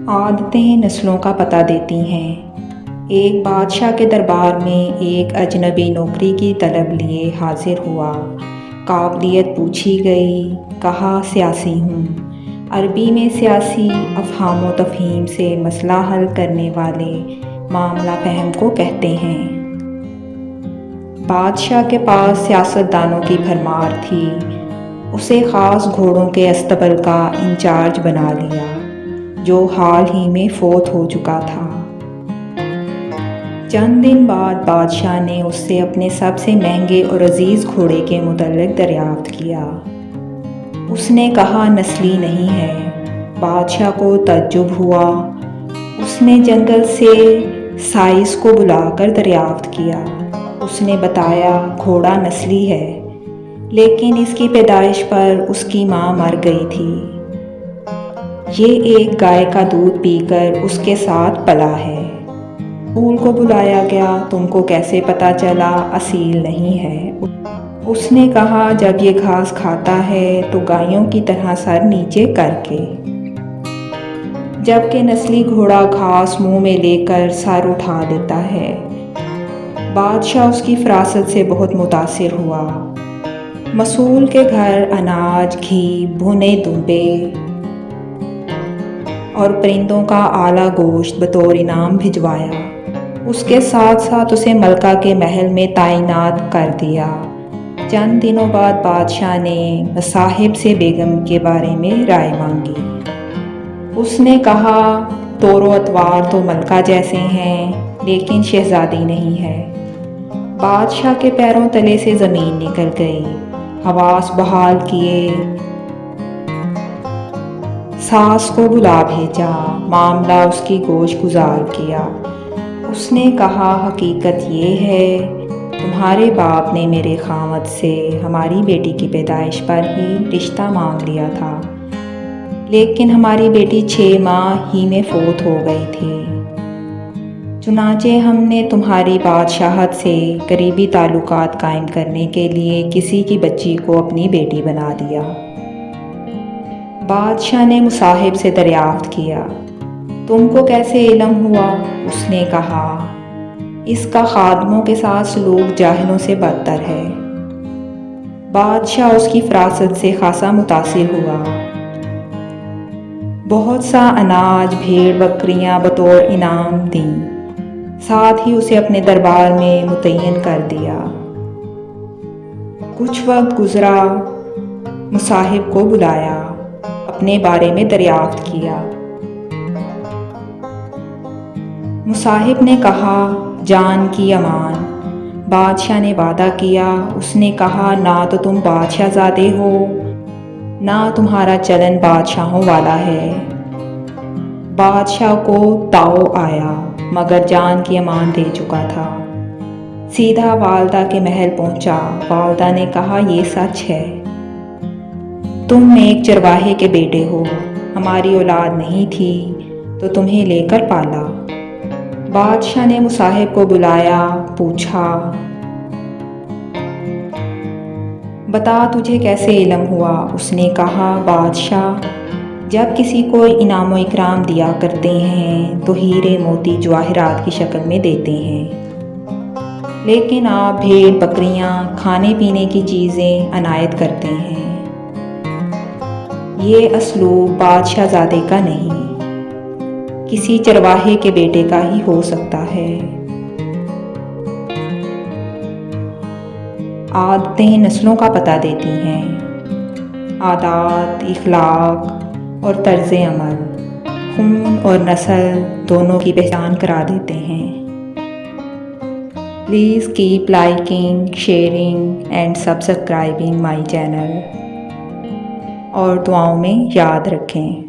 عادتیں نسلوں کا پتہ دیتی ہیں۔ ایک بادشاہ کے دربار میں ایک اجنبی نوکری کی طلب لیے حاضر ہوا۔ قابلیت پوچھی گئی، کہا سیاسی ہوں۔ عربی میں سیاسی افہام و تفہیم سے مسئلہ حل کرنے والے معاملہ فہم کو کہتے ہیں۔ بادشاہ کے پاس سیاست دانوں کی بھرمار تھی۔ اسے خاص گھوڑوں کے استبل کا انچارج بنا لیا، جو حال ہی میں فوت ہو چکا تھا۔ چند دن بعد بادشاہ نے اس سے اپنے سب سے مہنگے اور عزیز گھوڑے کے متعلق دریافت کیا۔ اس نے کہا نسلی نہیں ہے۔ بادشاہ کو تعجب ہوا۔ اس نے جنگل سے سائس کو بلا کر دریافت کیا۔ اس نے بتایا گھوڑا نسلی ہے، لیکن اس کی پیدائش پر اس کی ماں مر گئی تھی۔ یہ ایک گائے کا دودھ پی کر اس کے ساتھ پلا ہے۔ پھول کو بلایا گیا، تم کو کیسے پتا چلا اصیل نہیں ہے؟ اس نے کہا جب یہ گھاس کھاتا ہے تو گایوں کی طرح سر نیچے کر کے، جبکہ نسلی گھوڑا گھاس منہ میں لے کر سر اٹھا دیتا ہے۔ بادشاہ اس کی فراست سے بہت متاثر ہوا۔ مسئول کے گھر اناج، گھی، بھنے دمبے اور پرندوں کا اعلیٰ گوشت بطور انعام بھجوایا۔ اس کے ساتھ ساتھ اسے ملکہ کے محل میں تعینات کر دیا۔ چند دنوں بعد بادشاہ نے مصاحب سے بیگم کے بارے میں رائے مانگی۔ اس نے کہا طور و اطوار تو ملکہ جیسے ہیں، لیکن شہزادی نہیں ہے۔ بادشاہ کے پیروں تلے سے زمین نکل گئی۔ حواس بحال کیے، ساس کو بلا بھیجا، معاملہ اس کی گوش گزار کیا۔ اس نے کہا حقیقت یہ ہے، تمہارے باپ نے میرے خاوند سے ہماری بیٹی کی پیدائش پر ہی رشتہ مانگ لیا تھا، لیکن ہماری بیٹی 6 ماہ ہی میں فوت ہو گئی تھی۔ چنانچہ ہم نے تمہاری بادشاہت سے قریبی تعلقات قائم کرنے کے لیے کسی کی بچی کو اپنی بیٹی بنا دیا۔ بادشاہ نے مصاحب سے دریافت کیا، تم کو کیسے علم ہوا؟ اس نے کہا اس کا خادموں کے ساتھ سلوک جاہلوں سے بدتر ہے۔ بادشاہ اس کی فراست سے خاصا متاثر ہوا۔ بہت سا اناج، بھیڑ بکریاں بطور انعام دیں، ساتھ ہی اسے اپنے دربار میں متعین کر دیا۔ کچھ وقت گزرا، مصاحب کو بلایا، اپنے بارے میں دریافت کیا۔ مصاحب نے کہا جان کی امان۔ بادشاہ نے وعدہ کیا۔ اس نے کہا نہ تو تم بادشاہ زادے ہو، نہ تمہارا چلن بادشاہوں والا ہے۔ بادشاہ کو تاؤ آیا، مگر جان کی امان دے چکا تھا۔ سیدھا والدہ کے محل پہنچا۔ والدہ نے کہا یہ سچ ہے، تم ایک چرواہے کے بیٹے ہو، ہماری اولاد نہیں تھی تو تمہیں لے کر پالا۔ بادشاہ نے مصاحب کو بلایا، پوچھا بتا تجھے کیسے علم ہوا؟ اس نے کہا بادشاہ جب کسی کو انعام و اکرام دیا کرتے ہیں تو ہیرے موتی جواہرات کی شکل میں دیتے ہیں، لیکن آپ بھیڑ بکریاں، کھانے پینے کی چیزیں عنایت کرتے ہیں۔ یہ اسلوب بادشاہ زادے کا نہیں، کسی چرواہے کے بیٹے کا ہی ہو سکتا ہے۔ عادتیں نسلوں کا پتہ دیتی ہیں۔ عادات، اخلاق اور طرز عمل خون اور نسل دونوں کی پہچان کرا دیتے ہیں۔ Please keep liking, sharing and subscribing my channel, اور دعاؤں میں یاد رکھیں۔